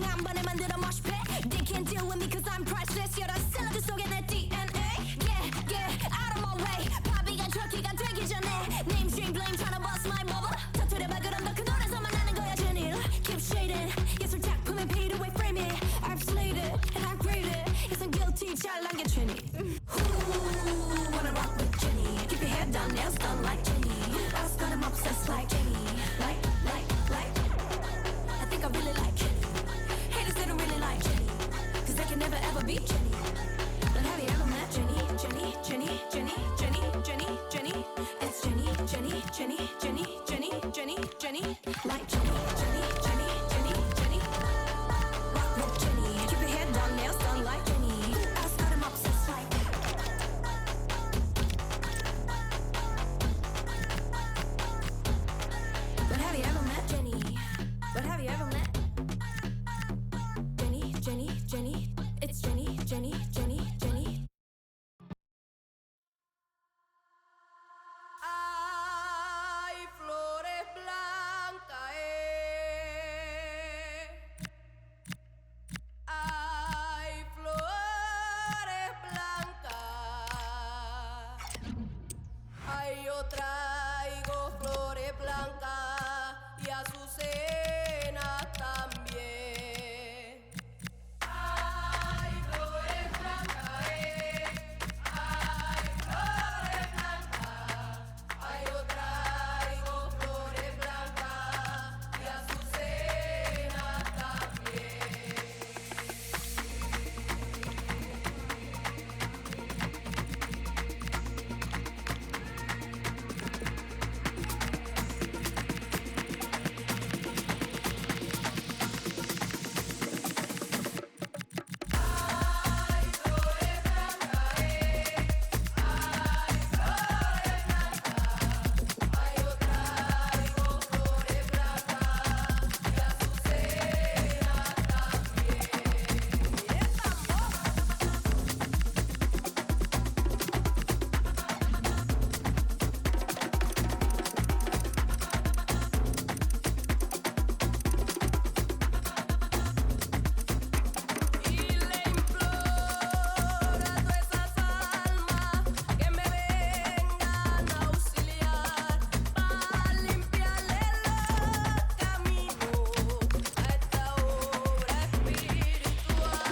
한 번에 만들어 mosh pit. They can't deal with me cause I'm priceless. You're the 샐러드 속에 내 DNA. Yeah, out of my way. 바비가 트럭키가 되기 전에 Name, blame, tryna bust my bubble. 터뜨려봐 그럼 너 그 노래에서만 나는 거야 제닐. Keep shading. 예술 작품은 paid away frame it. I've slayed it and I've graded. Yes, I'm guilty, 잘난 게 죄니. Ooh, wanna rock with Jenny. Keep your head down, nails done like Jenny. I've got him obsessed like Jenny. Like. I think I really like Jenny. Haters, they don't really like Jenny. Cause they can never ever be Jenny. But have you ever met Jenny? It's Jenny. Like Jenny. Rock with Jenny. Keep your head down, nails done like Jenny. I've got him obsessed like. But have you ever met Jenny? But have you ever met Jenny? It's Jenny. Ay, flores blancas, ay, flores blancas. Ay, yo traigo flores blancas y azucenas también. Ay, flores blancas, ay, flores blancas. Ay, yo traigo flores blancas y azucenas también. Y le imploro a todas esas almas que me vengan a auxiliar para limpiarle los caminos a esta obra espiritual.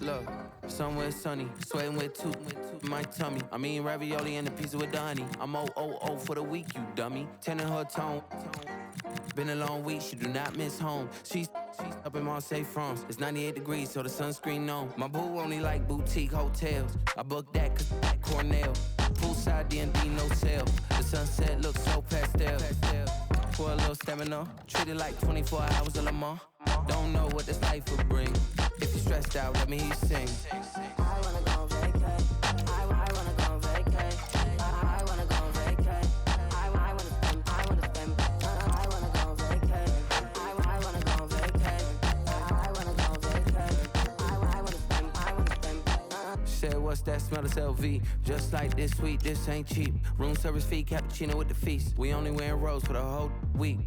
Look, somewhere sunny, sweating with two, my tummy. I mean ravioli and a pizza with the honey. I'm O for the week, you dummy. 10 in her tone. Been a long week, she do not miss home. She's up in Marseille, France. It's 98 degrees, so the sunscreen on. My boo only like boutique hotels. I booked that cause like Cornell. Poolside D&D, no sale. The sunset looks so pastel. For a little stamina, treat it like 24 hours of Le Mans. Don't know what this life will bring. If you're stressed out, let me hear you sing. I wanna go vacay. I wanna go vacay. I wanna go vacay. I wanna spend. I wanna go vacay. I wanna go vacay. I wanna go vacay. I wanna spend. Said, what's that smell? It's LV. Just like this sweet, this ain't cheap. Room service fee, cappuccino with the feast. We only wearing rose for the whole week.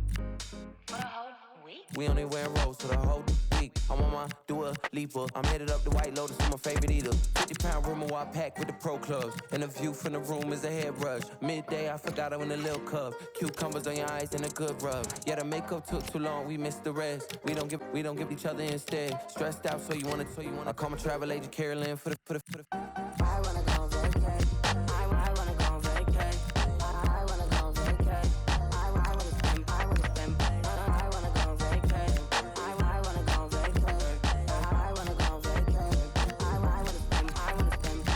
We only wear rose for the whole week. I'm on my Dua Lipa. I'm headed up the White Lotus for my favorite eater. 50-pound room I pack with the pro clubs. And the view from the room is a hairbrush. Midday, I forgot I'm in a little cup. Cucumbers on your eyes and a good rub. Yeah, the makeup took too long, we missed the rest. We don't give each other instead. Stressed out, so you wanna. I call my travel agent Carolyn for the. I wanna go vacay. I wanna go vacay. I wanna go vacay. I wanna spend. I wanna go vacay. I wanna go vacay. I wanna go vacay. I wanna spend.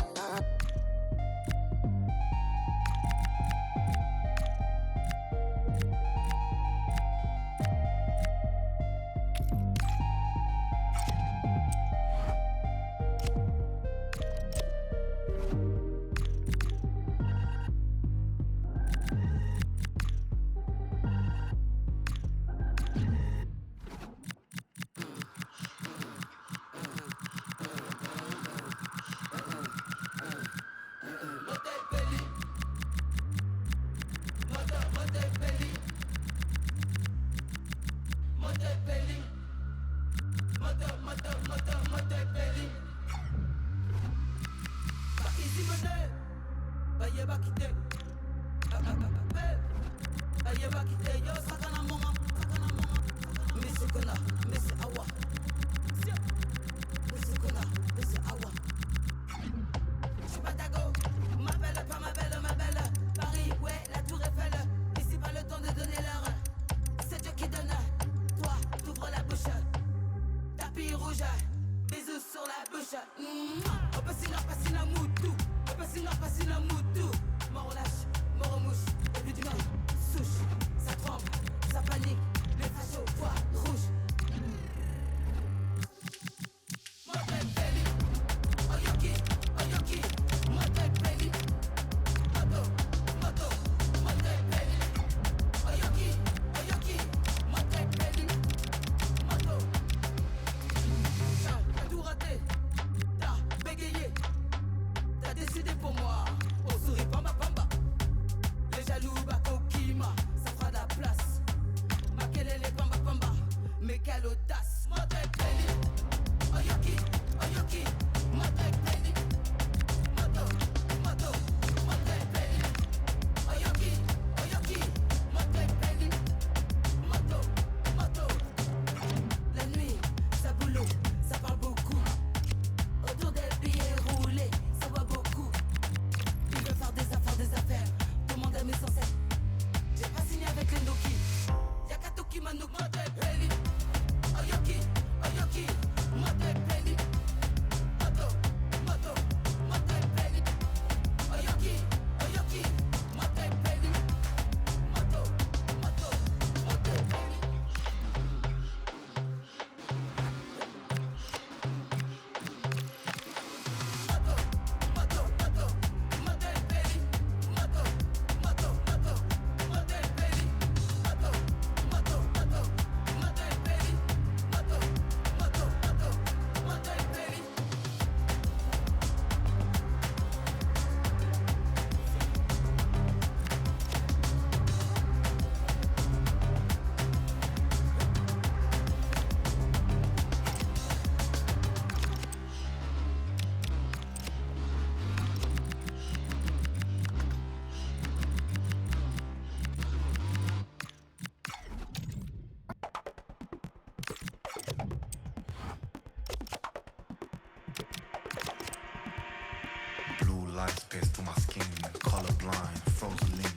lights pierce through my skin, colorblind, frozen limb.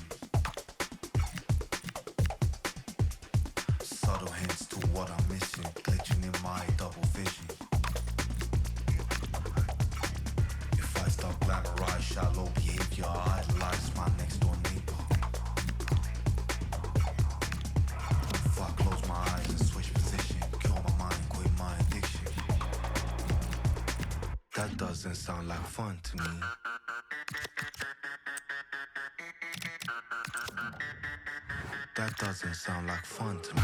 Subtle hints to what I'm missing, glitching in my double vision. If I start glamorize shallow behavior, I idolize my next door neighbor. If I close my eyes and switch position, kill my mind, quit my addiction. That doesn't sound like fun to me. That doesn't sound like fun to me.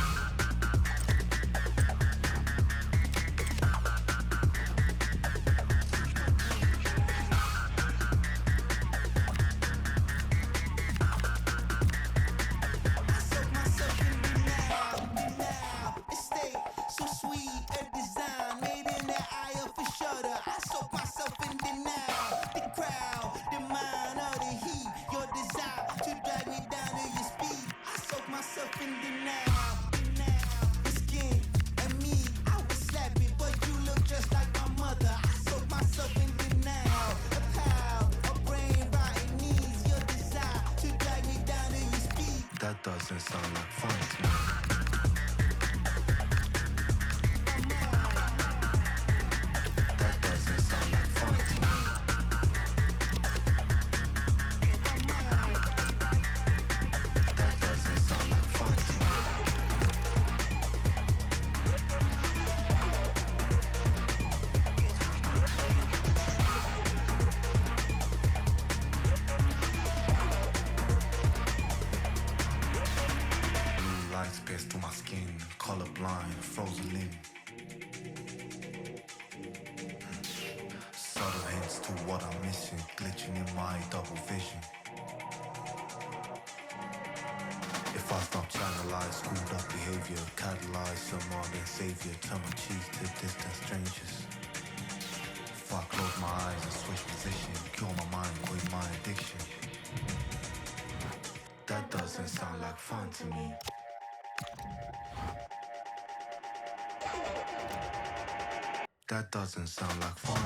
That doesn't sound like fun to me. That doesn't sound like fun to me. That doesn't sound like fun to me. Lights pierce through my skin, colorblind, frozen limb. Subtle hints to what I'm missing, glitching in my double vision. If I stop channelize, screwed up behavior, catalyze some modern savior, turn my cheeks to distant strangers. If I close my eyes and switch position, cure my mind, quit my addiction. That doesn't sound like fun to me. That doesn't sound like fun.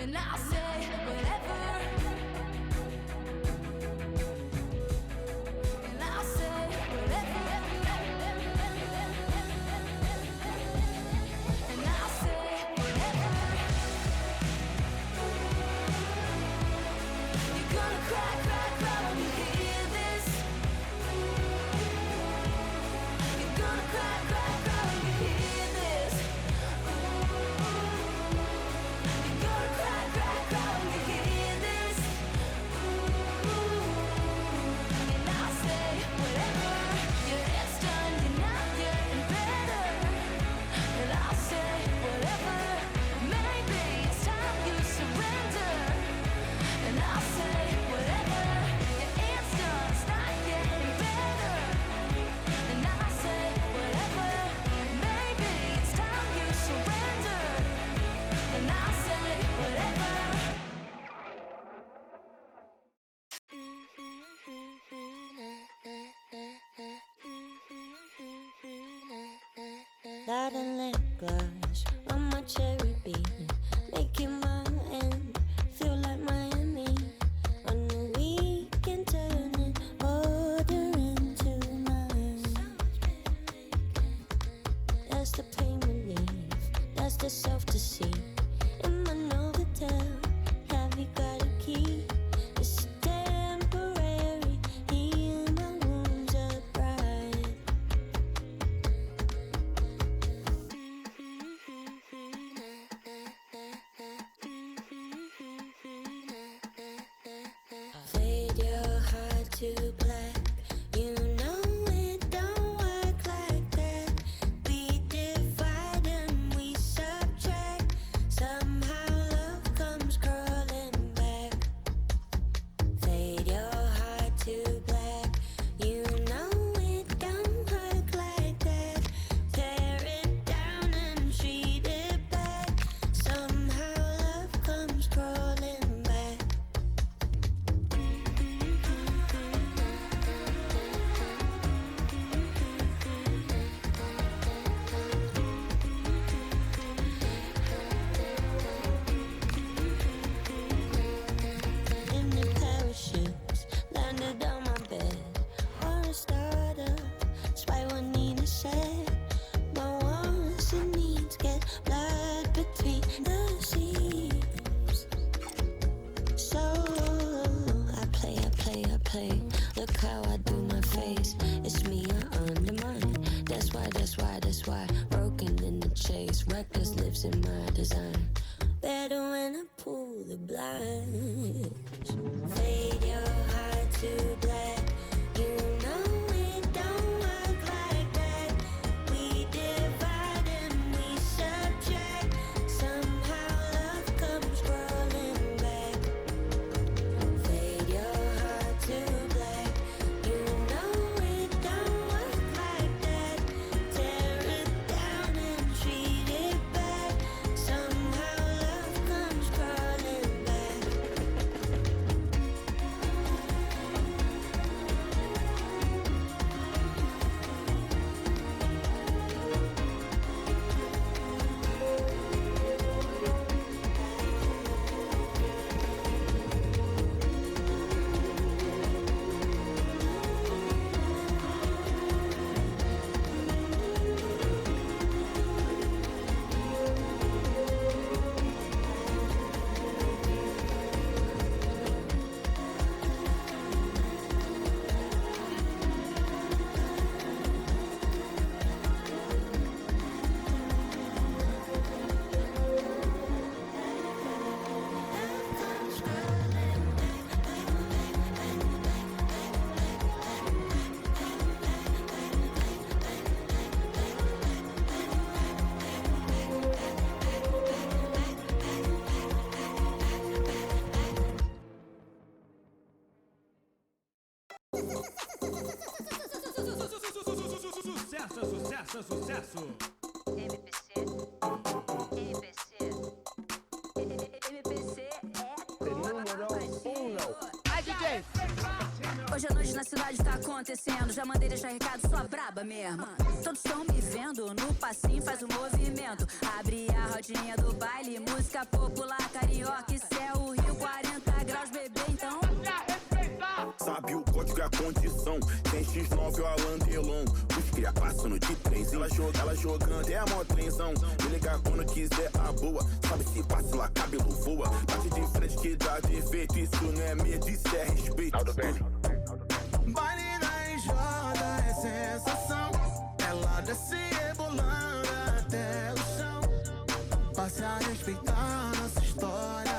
And I'll say whatever. And I'll gonna cry, cry, cry when you hear this. You're gonna cry, cry, cry when you hear this. You're gonna cry, cry, cry when you hear this. And I'll say whatever, your head's done, you're not getting better. And I'll say whatever, maybe it's time you surrender. And I'll say whatever, your head's done, it's not getting better. And I'll say whatever, maybe it's time you surrender. And I'll say whatever. Light and lip gloss on my cherry beam, making my end feel like Miami. On the weekend, turning order into mine. That's the pain relief, that's the self-deceit. In my Novotel, have you got a key? It's temporary, healing my wounds upright. Fade your heart to black. You know it don't work like that. We divide and we subtract. Somehow love comes crawling back. Fade your heart to black. You know it don't work like that. Tear it down and treat it back. Somehow love comes crawling back. In the parachutes, landed on my bed. Or a starter, despite what Nina said. My wants and needs get blood between the seams. So I play. Look how I do my face. It's me I undermine. That's why. Broken in the chase. Reckless lives in my design. Better when I pull the blinds. Fade your heart to black. You know it don't work like that. We divide and we subtract. Somehow love comes crawling back. Fade your heart to black. You know it don't work like that. Tear it down and treat it back. Somehow love comes crawling back. Sucesso! Hoje à noite na cidade tá acontecendo. Já mandei deixar recado, sua braba mesmo. Todos estão me vendo no passinho, faz o movimento. Abre a rodinha do baile, música popular carioca. Isso é o Rio, 40 graus, bebê, então. Sabe o código é condição. Tem X9 o Alan Delon. Os cria passando de trens. Ela jogando, é a mó trenzão. Me ligar quando quiser a boa. Sabe se passa lá, cabelo voa. Bate de frente que dá defeito. Isso não é medo, isso é respeito. Baile na EJ é sensação. Ela desce rebolando até o chão. Passe a respeitar nossa história.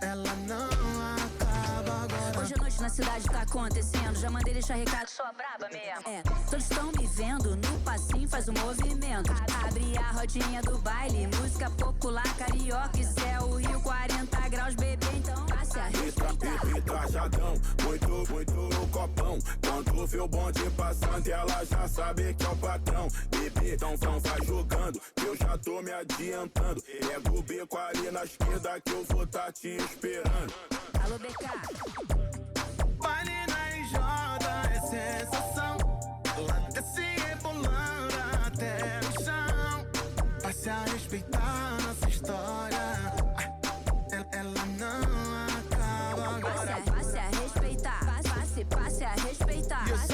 Ela não acaba agora. Hoje à noite na cidade tá acontecendo. Já mandei deixar recado, sou a braba mesmo. É, todos estão me vendo. No passinho faz o movimento. Abre a rodinha do baile. Música popular, carioca e céu. Rio 40 graus, bebê, então passe a respeitar. Trajadão, muito copão. Quando vê o bonde passando, ela já sabe que é o patrão. Bebê, então vai jogando, eu já tô me adiantando. Pega o beco ali na esquerda que eu vou tá te esperando. Alô, BK. Baile na EJ é sensação. Ela desce rebolando até o chão. Passe a respeitar nossa história. Ela não acaba agora. Passe a respeitar. Passe a respeitar. Passe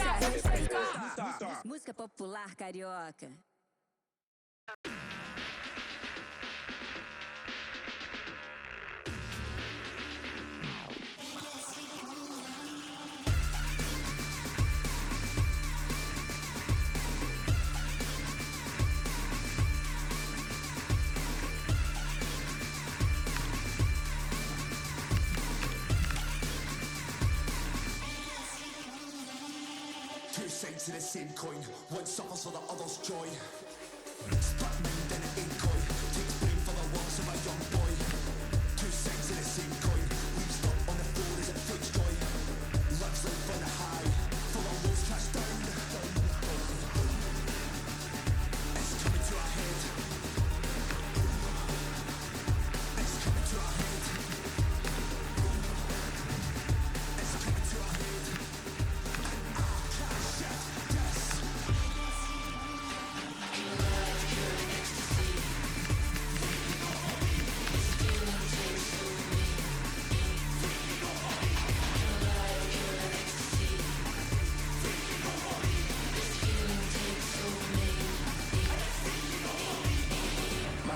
a respeitar. Música popular carioca. To the same coin, one suffers for the other's joy. Splatman then an incoin, takes blame for the wrongs of a young boy. Two sides to the same coin, leaves up on the floor as it floats joy. Love's life on a high, for our lows crash down. It's coming to our head. It's coming to our head. It's coming to our head.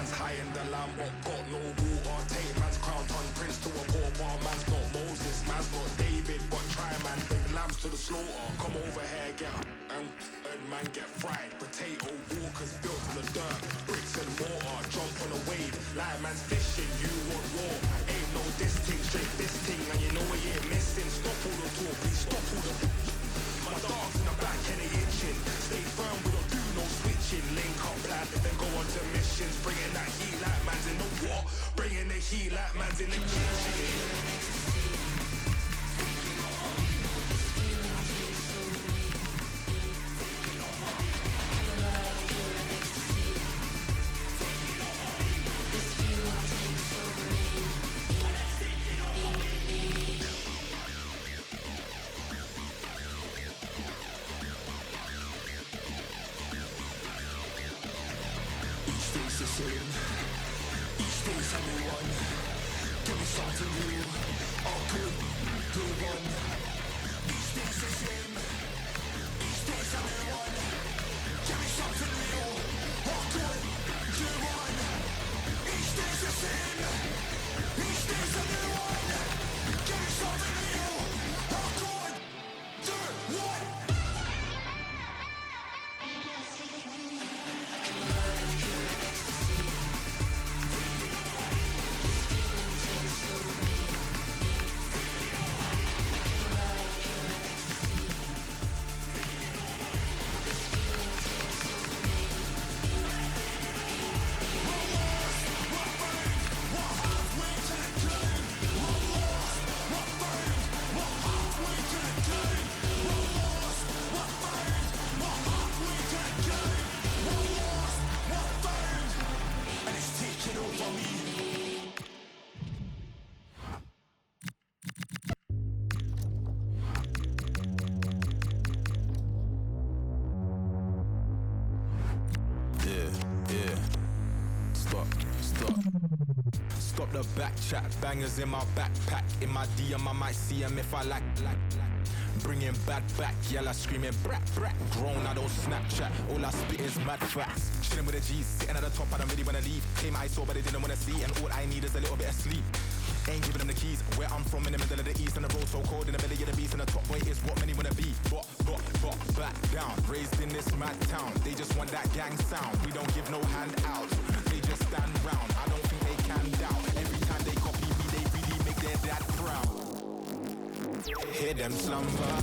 High in the Lambo, got no water. Take man's crown, turn prince to a pauper. Man's not Moses, man's not David, but try man, bring lambs to the slaughter. Come over here, get and man get fried. Potato walkers built from the dirt, bricks and mortar. Jump on a wave, like man's fishing. You want war? Ain't no this thing, straight this thing, and you know we ain't missing. Stop all the talk, please stop all the. My dog's in the back and they itching. Stay firm, we don't do no switching. Link up, plan, then go on to missions. Bringing that heat like man's in the war. Bringing the heat like man's in the kitchen. Each day's a new one. Give me something new. All good, good one. Each day's the same. Each day's a new one. Give me something new. All good, good one. Each day's the same. Each day's a new one. Give me something new. All good, good one. Stop the back chat, bangers in my backpack. In my DM, I might see them if I like. Bringing bad back, yella screaming brat brat. Grown, I don't Snapchat, all I spit is mad facts. Chilling with the G's, sitting at the top, I don't really wanna leave. Came I saw, but they didn't wanna see, and all I need is a little bit of sleep. Ain't giving them the keys, where I'm from in the middle of the east, and the road so cold in the belly of the beast, and the top boy is what many wanna be. But, back down, raised in this mad town. They just want that gang sound, we don't give no handouts. They just stand round, I don't think they can doubt. Every time they copy me, they really make their dad proud. Hear them slumber,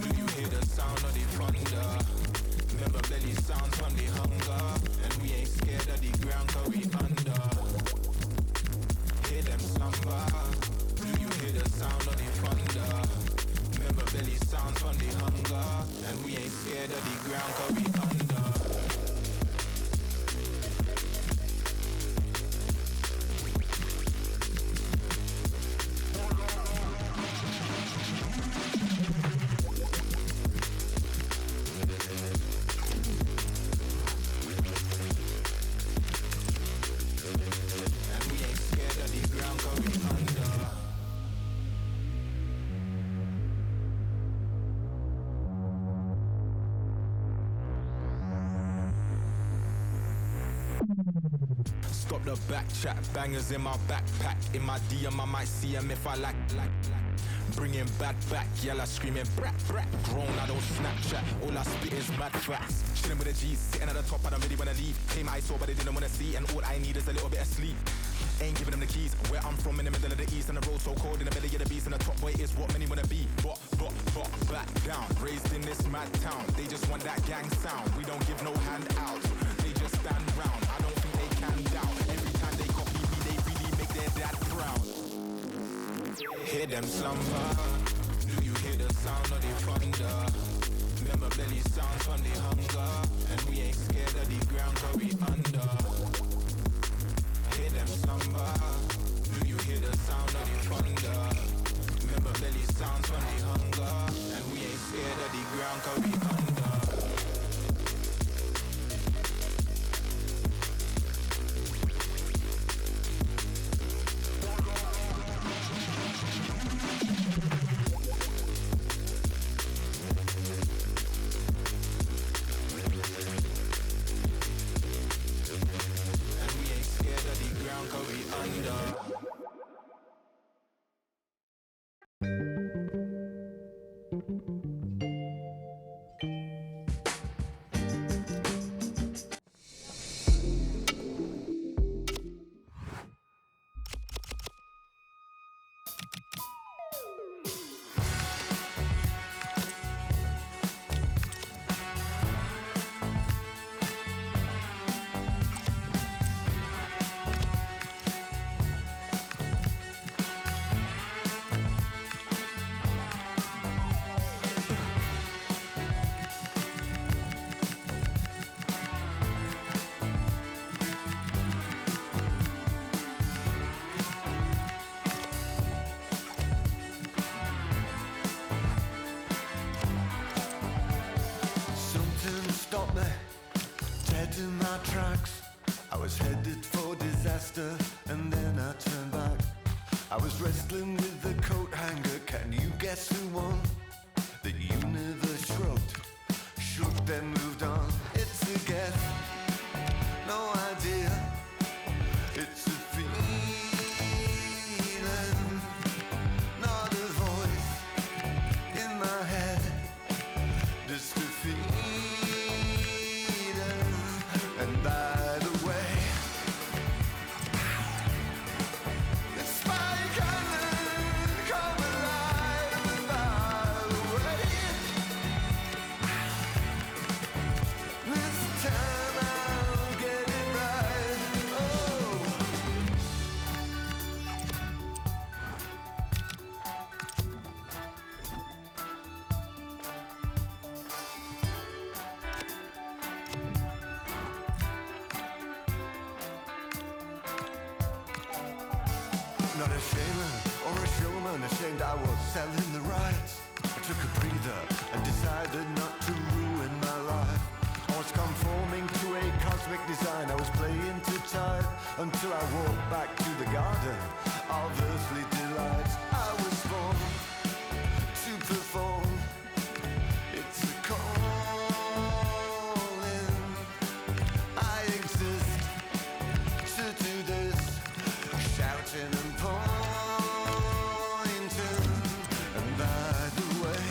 do you hear the sound of the thunder? Remember belly sounds from the hunger, and we ain't scared of the ground cause we under. Hear them slumber, do you hear the sound of the thunder? Remember belly sounds from the hunger, and we ain't scared of the ground cause we under. Stop the back chat, bangers in my backpack. In my DM, I might see them if I like. Bringing bad back, yella screaming brat brat. Grown, I don't Snapchat, all I spit is mad facts. Chilling with the G's, sitting at the top, I don't really wanna leave. Came I saw, but they didn't wanna see, and all I need is a little bit of sleep. Ain't giving them the keys, where I'm from in the middle of the east, and the road so cold in the belly of the beast, and the top boy is what many wanna be. But, back down, raised in this mad town. They just want that gang sound, we don't give no handouts. They just stand round, I don't think they can doubt. Every time they copy me, they really make their dad proud. Hear them slumber, do you hear the sound of the thunder? Remember belly sounds from the hunger, and we ain't scared of the ground cause we under. Hear them slumber, do you hear the sound of the thunder? Remember belly sounds from the hunger, and we ain't scared of the ground cause we under. Stopped me, dead in my tracks. I was headed for disaster, and then I turned back. I was wrestling with the coat hanger. Can you guess who won? The universe shrugged, shook, then moved on. It's a guess, no idea. It's a feeling, not a voice in my head. Just a feeling. And by the way, it's my cannon, come alive. And by the way, this time I'll get it right. Oh. Not a shaman or a showman, ashamed I was selling the rights. I took a breather and decided not to ruin my life. I was conforming to a cosmic design. I was playing to time until I walked back to the garden of earthly delights. I was born to perform. It's a calling. I exist to do this, shouting and pointing. And by the way,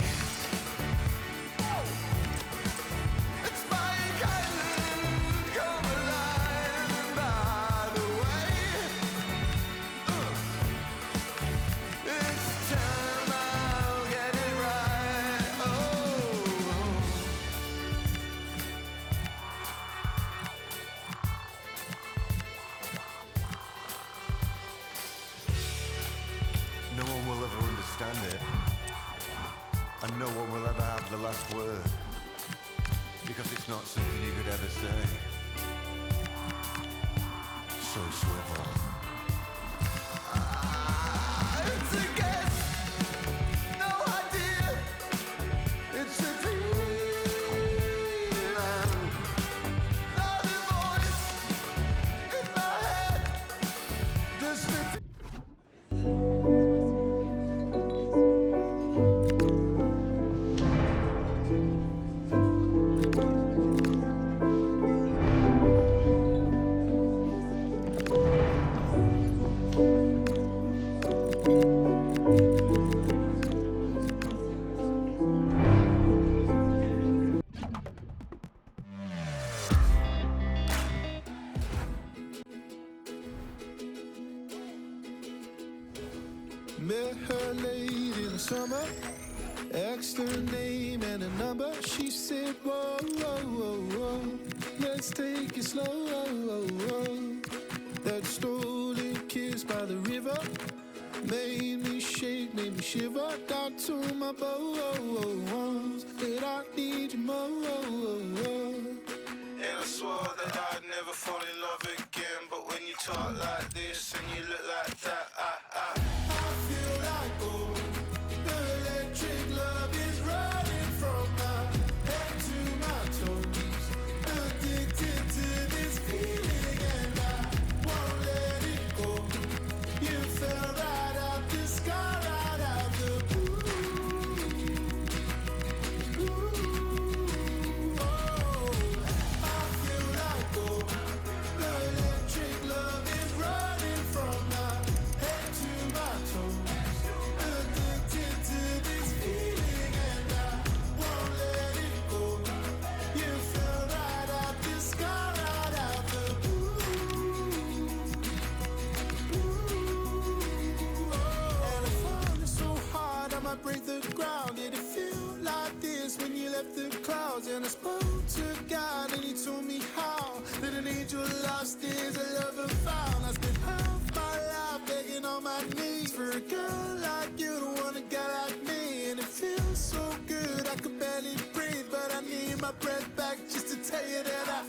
it's my island, come alive. And by the way, it's time I'll get it right. Oh. No one will ever understand it, and no one will ever have the last word, because it's not something you could ever say. So swivel. It's a guess, no idea. It's a feeling, not a voice in my head. Just a Met her late in the summer, asked her name and a number. She said, whoa, whoa, whoa, whoa, let's take it slow. Whoa, whoa. That stolen kiss by the river made me shake, made me shiver. Down to my bones, that I need you more. And I swore that I'd never fall in love again. But when you talk like this and you look like that, I feel like gold. The electric love is running from my head to my toes. Addicted to this feeling and I won't let it go. You fell right out the sky, right out the blue. Oh, I feel like gold. The electric love is running from my head to my toes. Addicted to this feeling and I won't let it go. You fell right out the sky, right out the blue. And I found it so hard I might break the ground. Did it feel like this when you left the clouds? And I spoke to God and he told me how that an angel lost is a lover found. I spent half my life begging on my knees for a girl like you to want a guy like me. And it feels so good I could barely breathe, but I need my breath back just to tell you that I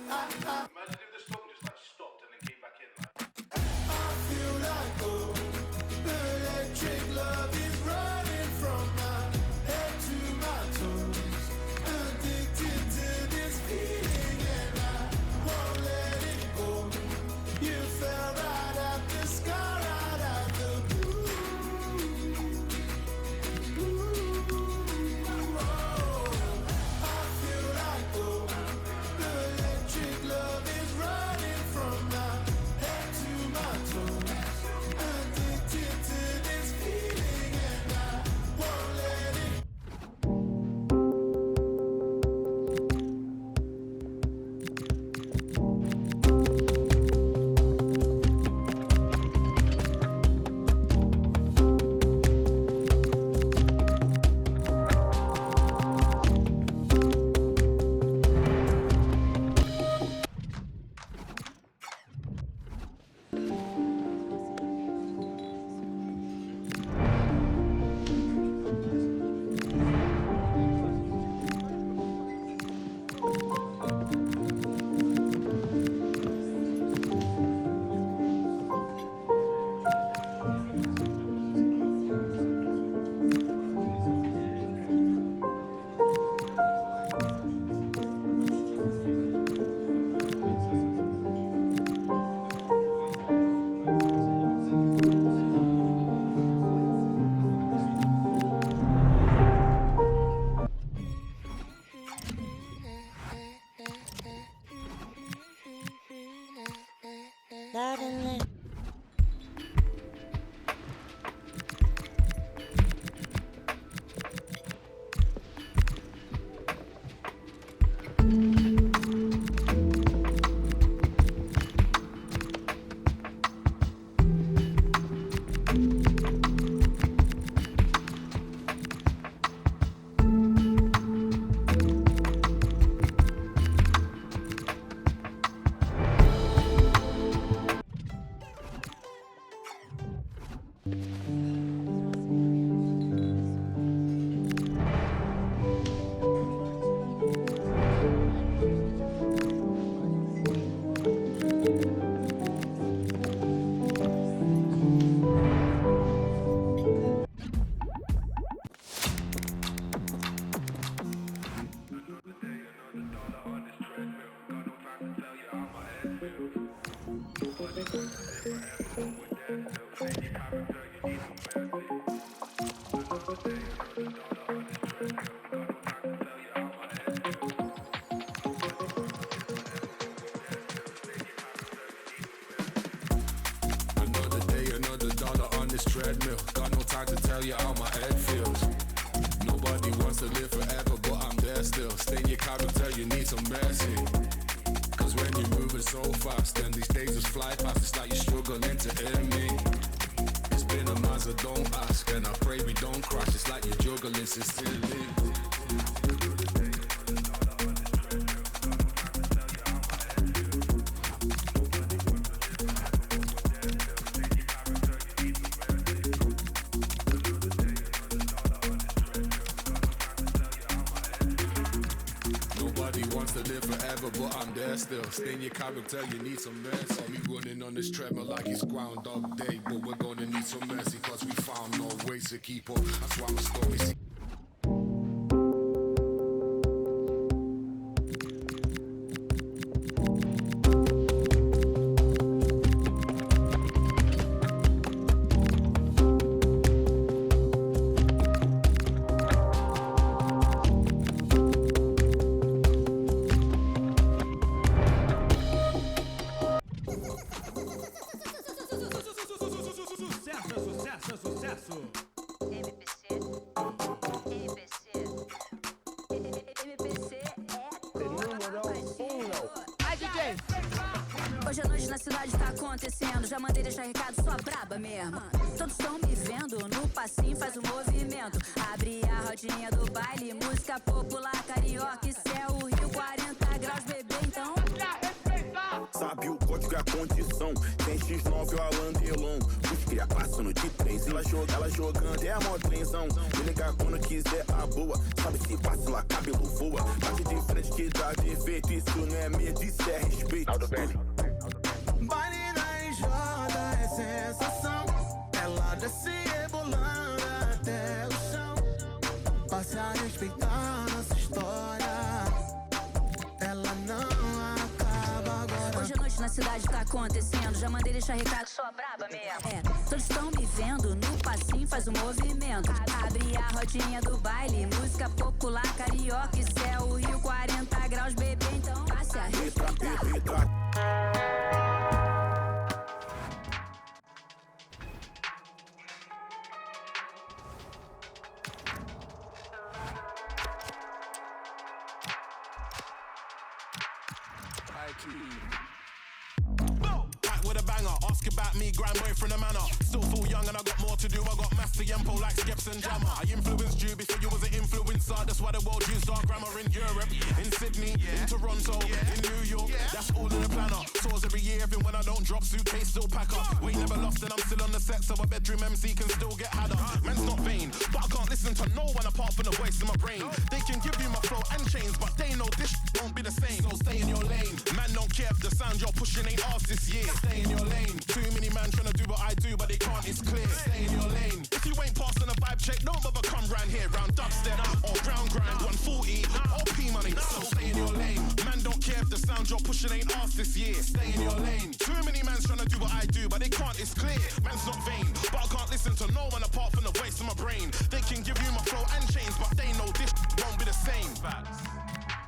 Imagine if the song just like stopped and then came back in. Like. I feel like gold. The electric love is running from my head to my toes. Addicted to this feeling and I won't let it go. You fell right out the sky, right out the blue. Oh, I feel like gold. The electric Another day, another dollar on this treadmill. Got no time to tell you how my head feels. Nobody wants to live forever, but I'm there still. Stay in your character, you need some mercy. Cause when you're moving so fast, then these days just fly past. It's like you're struggling to hear me. It's been a month, so don't ask, and I pray we don't crash. It's like you're juggling sincerely. Nobody wants to live forever, but I'm there still. Stay in your character, you need some mercy. Me running on this treadmill like it's Groundhog Day, but we're gonna need some mercy, cause we found no ways to keep up. That's why my story. Hoje à noite na cidade tá acontecendo. Já mandei deixar recado, sou a braba mesmo. Todos estão me vendo, no passinho faz o movimento. Abre a rodinha do baile, música popular, carioca e céu, Rio 40 graus, bebê, então. Sabe o código é a condição. Tem X9 ou Alan Delon. Os cria passando de trens. Ela jogando é a mó trenzão. Me ligar quando quiser a boa. Sabe se passa lá, cabelo voa. Bate de frente que dá defeito. Isso não é medo, isso é respeito. Baile na enxada é sensação. Ela desce rebolando até o chão. Passa a respeitar nossa história. Ela não acaba agora. Hoje à noite na cidade tá acontecendo. Já mandei deixar recado, sou a braba mesmo. Todos estão me vendo, no passinho faz o movimento. Abre a rodinha do baile, música popular, carioca e céu, Rio 40 graus, bebê, então passe a respeitar. Back with a banger, ask about me, grind boy from the manor. Still full young and I got more to do. I got master Yempo like Skeps and Jammer. I influenced you before you was an influencer. That's why the world used our grammar in Europe, in Sydney, in Toronto, in New York. That's all in the planner. Tours every year, even when I don't drop, suitcase still pack up. We never lost and I'm still on the set, so a bedroom MC can still get had up. Man's not vain, but I can't listen to no one apart from the voice in my brain. They can give you my flow and chains, but they know this won't be the same. So stay in your lane. Man don't care if the sound you're pushing ain't ours this year. Stay in your lane. Too many man trying to do what I do, but they can't, it's clear. Stay in your lane. If you ain't passing a vibe check, don't bother come round here. Round dubstep or ground grind, 140 or P money. So stay in your lane. Man don't care if the sound you're pushing ain't ours this year. Stay in your lane. Too many man's trying to do what I do, but they can't, it's clear. Man's not vain, but I can't listen to no one apart from the voice in my brain. They can give you my flow and chains, but they know this won't be the same. Facts.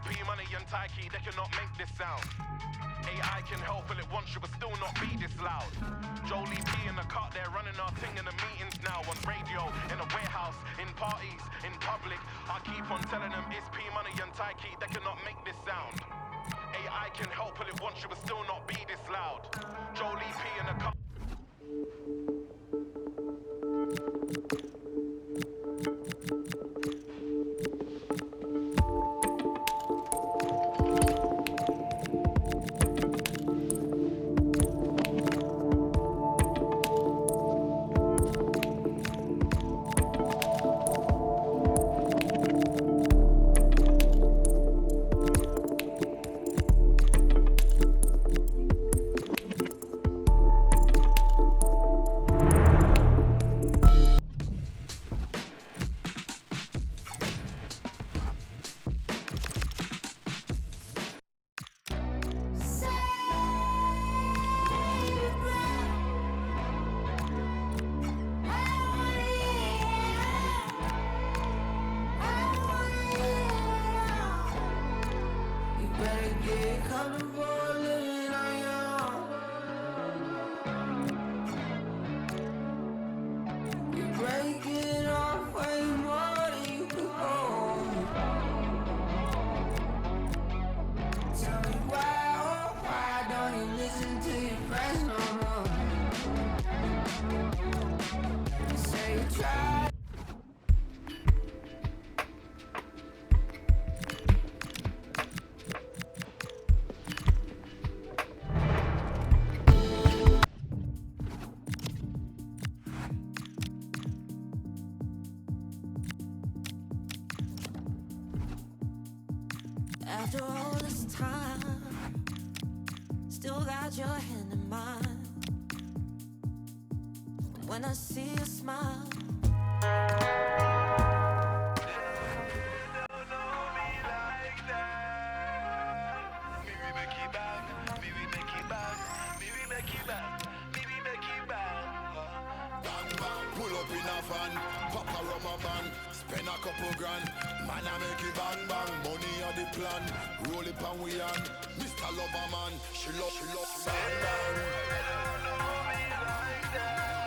P money and Taiki, they cannot make this sound. AI can help, but it wants you, but still not be this loud. Jolie P in the cut, they're running our thing in the meetings now. On radio, in a warehouse, in parties, in public. I keep on telling them it's P money and Taiki, they cannot make this sound. AI can help, but it wants you, but still not be this loud. Jolie P in the cut. After all this time, still got your hand in mine. When I see you smile, Pull up in a van, pop a rubber band, spend a couple grand, man I make it bang bang, money are the plan, roll it pan we on, Mr. Loverman, she love bang bang.